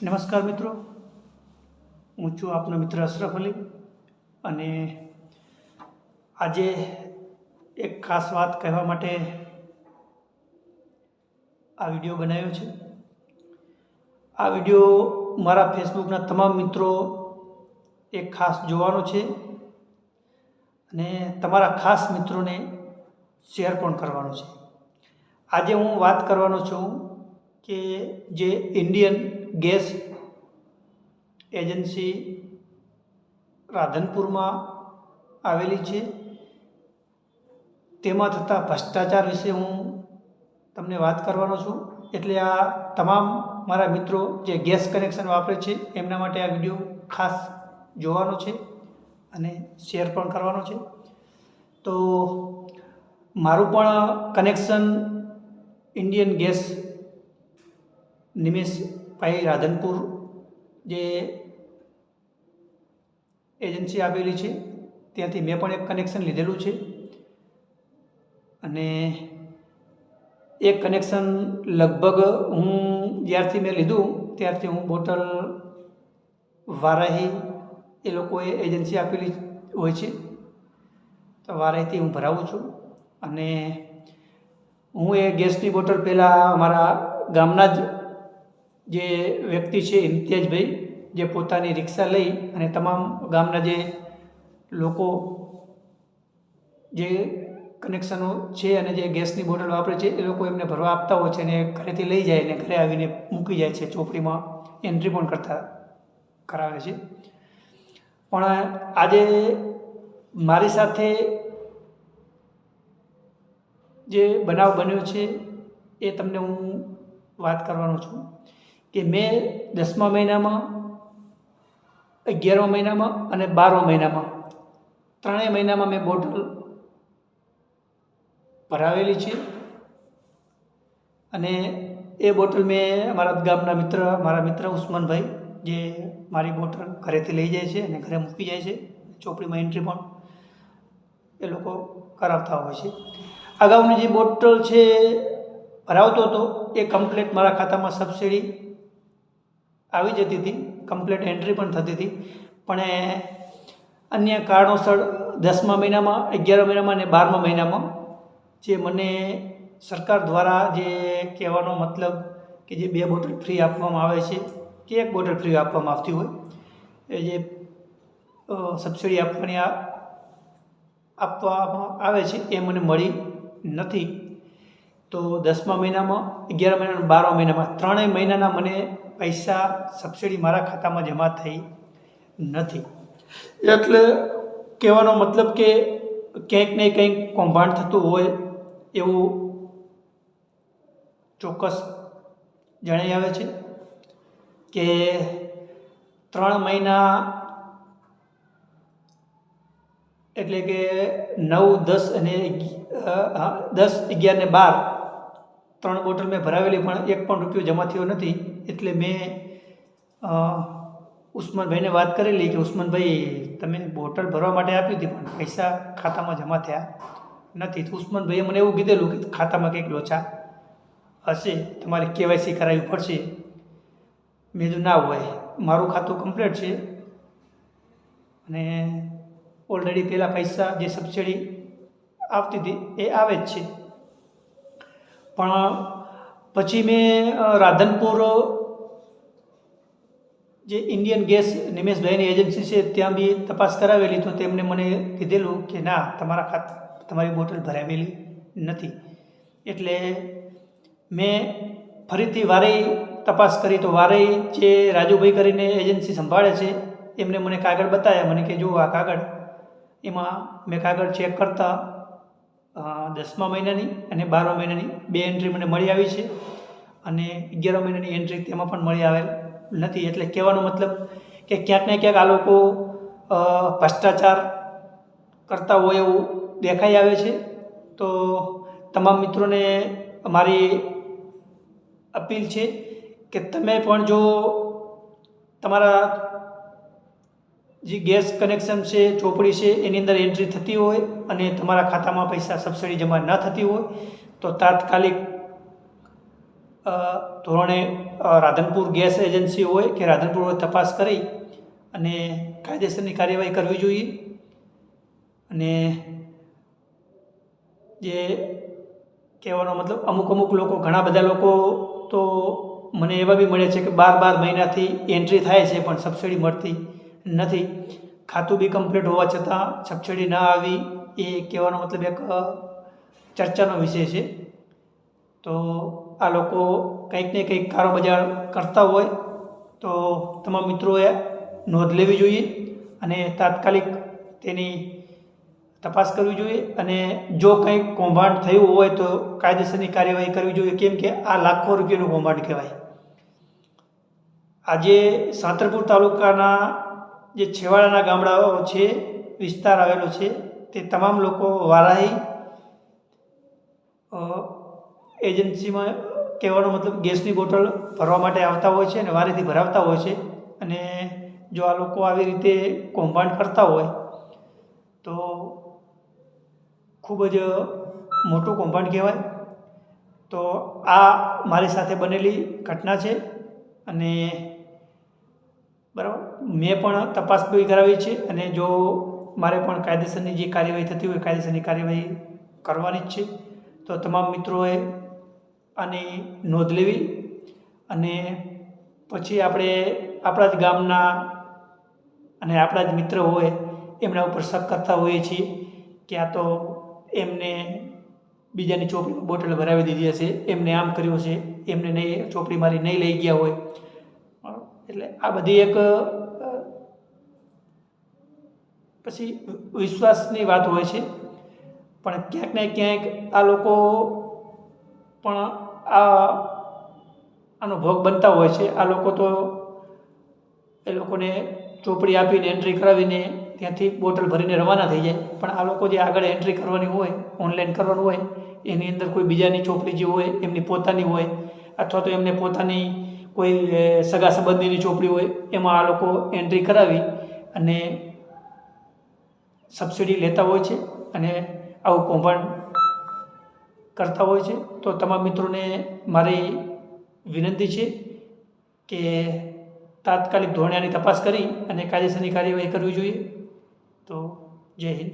નમસ્કાર મિત્રો, હું છું આપનો મિત્ર અશરફ અલી અને આજે એક ખાસ વાત કહેવા માટે આ વિડીયો બનાવ્યો છે. આ વિડીયો મારા ફેસબુકના તમામ મિત્રો એક ખાસ જોવાનો છે અને તમારા ખાસ મિત્રોને શેર પણ કરવાનો છે. આજે હું વાત કરવાનો છું કે જે ઇન્ડિયન ગેસ એજન્સી રાધનપુરમાં આવેલી છે તેમાં થતા ભ્રષ્ટાચાર વિશે હું તમને વાત કરવાનો છું. એટલે આ તમામ મારા મિત્રો જે ગેસ કનેક્શન વાપરે છે એમના માટે આ વિડીયો ખાસ જોવાનો છે અને શેર પણ કરવાનો છે. તો મારું પણ connection Indian gas Nimeshbhai Radhanpur જે એજન્સી આવેલી છે ત્યાંથી મેં પણ એક કનેક્શન લીધેલું છે અને એ કનેક્શન લગભગ હું જ્યારથી મેં લીધું ત્યારથી હું બોટલ વારાહી એ લોકોએ એજન્સી આપેલી હોય છે તો વારાહીથી હું ભરાવું છું અને હું એ ગેસની બોટલ પહેલાં અમારા ગામના જે વ્યક્તિ છે ઇમ્તિયાજભાઈ જે પોતાની રિક્ષા લઈ અને તમામ ગામના જે લોકો જે કનેક્શનો છે અને જે ગેસની બોટલ વાપરે છે એ લોકો એમને ભરવા આપતા હોય છે અને ઘરેથી લઈ જાય અને ઘરે આવીને મૂકી જાય છે. ચોપડીમાં એન્ટ્રી પણ કરાવે છે. પણ આજે મારી સાથે જે બનાવ બન્યો છે એ તમને હું વાત કરવાનો છું કે મેં 10મા મહિનામાં, 11મા મહિનામાં અને 12મા મહિનામાં ત્રણેય મહિનામાં મેં બોટલ ભરાવેલી છે અને એ બોટલ મેં અમારા ગામના મારા મિત્ર ઉસ્માનભાઈ જે મારી બોટલ ઘરેથી લઈ જાય છે અને ઘરે મૂકી જાય છે. ચોપડીમાં એન્ટ્રી પણ એ લોકો કરાવતા હોય છે. અગાઉની જે બોટલ છે ભરાવતો હતો એ કમ્પ્લેટ મારા ખાતામાં સબસિડી આવી જતી હતી, કમ્પ્લેટ એન્ટ્રી પણ થતી હતી. પણ અન્ય કારણોસર 10મા મહિનામાં, 11મા મહિનામાં અને 12મા મહિનામાં જે મને સરકાર દ્વારા જે કહેવાનો મતલબ કે જે 2 બોટલ ફ્રી આપવામાં આવે છે કે 1 બોટલ ફ્રી આપવામાં આવતી હોય એ જે સબસિડી આપવામાં આવે છે એ મને મળી નથી. તો 10મા મહિનામાં, 11મા મહિનામાં, 12મા મહિનામાં ત્રણેય મહિનાના મને પૈસા સબસિડી મારા ખાતામાં જમા થઈ નથી. એટલે કહેવાનો મતલબ કે ક્યાંક ને કંઈક કૌભાંડ થતું હોય એવું ચોક્કસ જણાઈ આવે છે કે 3 મહિના એટલે કે 9, 10 અને 10, 11 ને 12 3 બોટલ મેં ભરાવેલી પણ 1 પણ રૂપિયો જમા થયો નથી. એટલે મેં ઉસ્માનભાઈને વાત કરેલી કે ઉસ્માનભાઈ તમે બોટલ ભરવા માટે આપી હતી પણ પૈસા ખાતામાં જમા થયા નથી. તો ઉસ્માનભાઈએ મને એવું કીધેલું કે ખાતામાં કંઈક લોચા હશે, તમારે કેવાયસી કરાવવી પડશે. મેં કીધું ના હોય, મારું ખાતું કમ્પ્લીટ છે અને ઓલરેડી પહેલાં પૈસા જે સબસિડી આવતી હતી એ આવે જ છે. પણ પછી મેં રાધનપુર જે ઇન્ડિયન ગેસ નિમેશભાઈની એજન્સી છે ત્યાં બી તપાસ કરાવેલી તો તેમણે મને કીધેલું કે ના, તમારી બોટલ ભરાવેલી નથી. એટલે મેં ફરીથી વારઈ તપાસ કરી તો વારઈ જે રાજુભાઈ કરીને એજન્સી સંભાળે છે એમને મને કાગળ બતાવ્યા. મને કે જો આ કાગળ, એમાં મેં કાગળ ચેક કરતા 10મા મહિનાની અને 12મા મહિનાની 2 એન્ટ્રી મને મળી આવી છે અને 11મા મહિનાની એન્ટ્રી તેમાં પણ મળી આવેલ નથી. એટલે કહેવાનો મતલબ કે ક્યાંક ને ક્યાંક આ લોકો ભ્રષ્ટાચાર કરતા હોય એવું દેખાઈ આવે છે. તો તમામ મિત્રોને મારી અપીલ છે કે તમે પણ જો તમારા જે ગેસ કનેક્શન છે, ચોપડી છે એની અંદર એન્ટ્રી થતી હોય અને તમારા ખાતામાં પૈસા સબસિડી જમા ન થતી હોય તો તાત્કાલિક ધોરણે રાધનપુર ગેસ એજન્સી હોય કે રાધનપુર હોય તપાસ કરી અને કાયદેસરની કાર્યવાહી કરવી જોઈએ. અને જે કહેવાનો મતલબ અમુક લોકો, ઘણા બધા લોકો તો મને એવા બી મળે છે કે 12 મહિનાથી એન્ટ્રી થાય છે પણ સબસિડી મળતી નથી. ખાતું બી કમ્પ્લીટ હોવા છતાં સબસિડી ના આવી, એ કહેવાનો મતલબ એક ચર્ચાનો વિષય છે. તો આ લોકો કંઈક ને કંઈક કારોબાર કરતા હોય તો તમામ મિત્રોએ નોંધ લેવી જોઈએ અને તાત્કાલિક તેની તપાસ કરવી જોઈએ. અને જો કંઈક કૌભાંડ થયું હોય તો કાયદેસરની કાર્યવાહી કરવી જોઈએ, કેમ કે આ લાખો રૂપિયાનું કૌભાંડ કહેવાય. આજે સાંતરપુર તાલુકાના જે છેવાડાના ગામડાઓ છે, વિસ્તાર આવેલો છે, તે તમામ લોકો વારાહી એજન્સીમાં કહેવાનો મતલબ ગેસની બોટલ ભરવા માટે આવતા હોય છે અને વારેથી ભરાવતા હોય છે. અને જો આ લોકો આવી રીતે કૌભાંડ કરતા હોય તો ખૂબ જ મોટું કૌભાંડ કહેવાય. તો આ મારી સાથે બનેલી ઘટના છે અને બરાબર, મેં પણ તપાસ બી કરાવી છે અને જો મારે પણ કાયદેસરની જે કાર્યવાહી થતી હોય કાયદેસરની કાર્યવાહી કરવાની જ છે. તો તમામ મિત્રોએ આની નોંધ લેવી અને પછી આપણે આપણા જ ગામના અને આપણા જ મિત્ર હોય એમના ઉપર શક કરતા હોઈએ છીએ કે આ તો એમને બીજાની ચોપડીમાં બોટલ ભરાવી દીધી હશે, એમને આમ કર્યું છે, એમને નહીં ચોપડી મારી નહીં લઈ ગયા હોય. એટલે આ બધી એક પછી વિશ્વાસની વાત હોય છે. પણ ક્યાંક ને ક્યાંક આ લોકો પણ આનો ભોગ બનતા હોય છે. આ લોકો તો એ લોકોને ચોપડી આપીને એન્ટ્રી કરાવીને ત્યાંથી બોટલ ભરીને રવાના થઈ જાય, પણ આ લોકો જે આગળ એન્ટ્રી કરવાની હોય, ઓનલાઈન કરવાનું હોય, એની અંદર કોઈ બીજાની ચોપડી જે હોય એમની પોતાની હોય અથવા તો એમને પોતાની કોઈ સગા સંબંધીની ચોપડી હોય, એમાં આ લોકો એન્ટ્રી કરાવી અને સબસિડી લેતા હોય છે અને આવું કૌભાંડ કરતા હોય છે. તો તમામ મિત્રોને મારી વિનંતી છે કે તાત્કાલિક ધોરણે આની તપાસ કરી અને કાયદેસરની કાર્યવાહી કરવી જોઈએ. તો જય હિન્દ.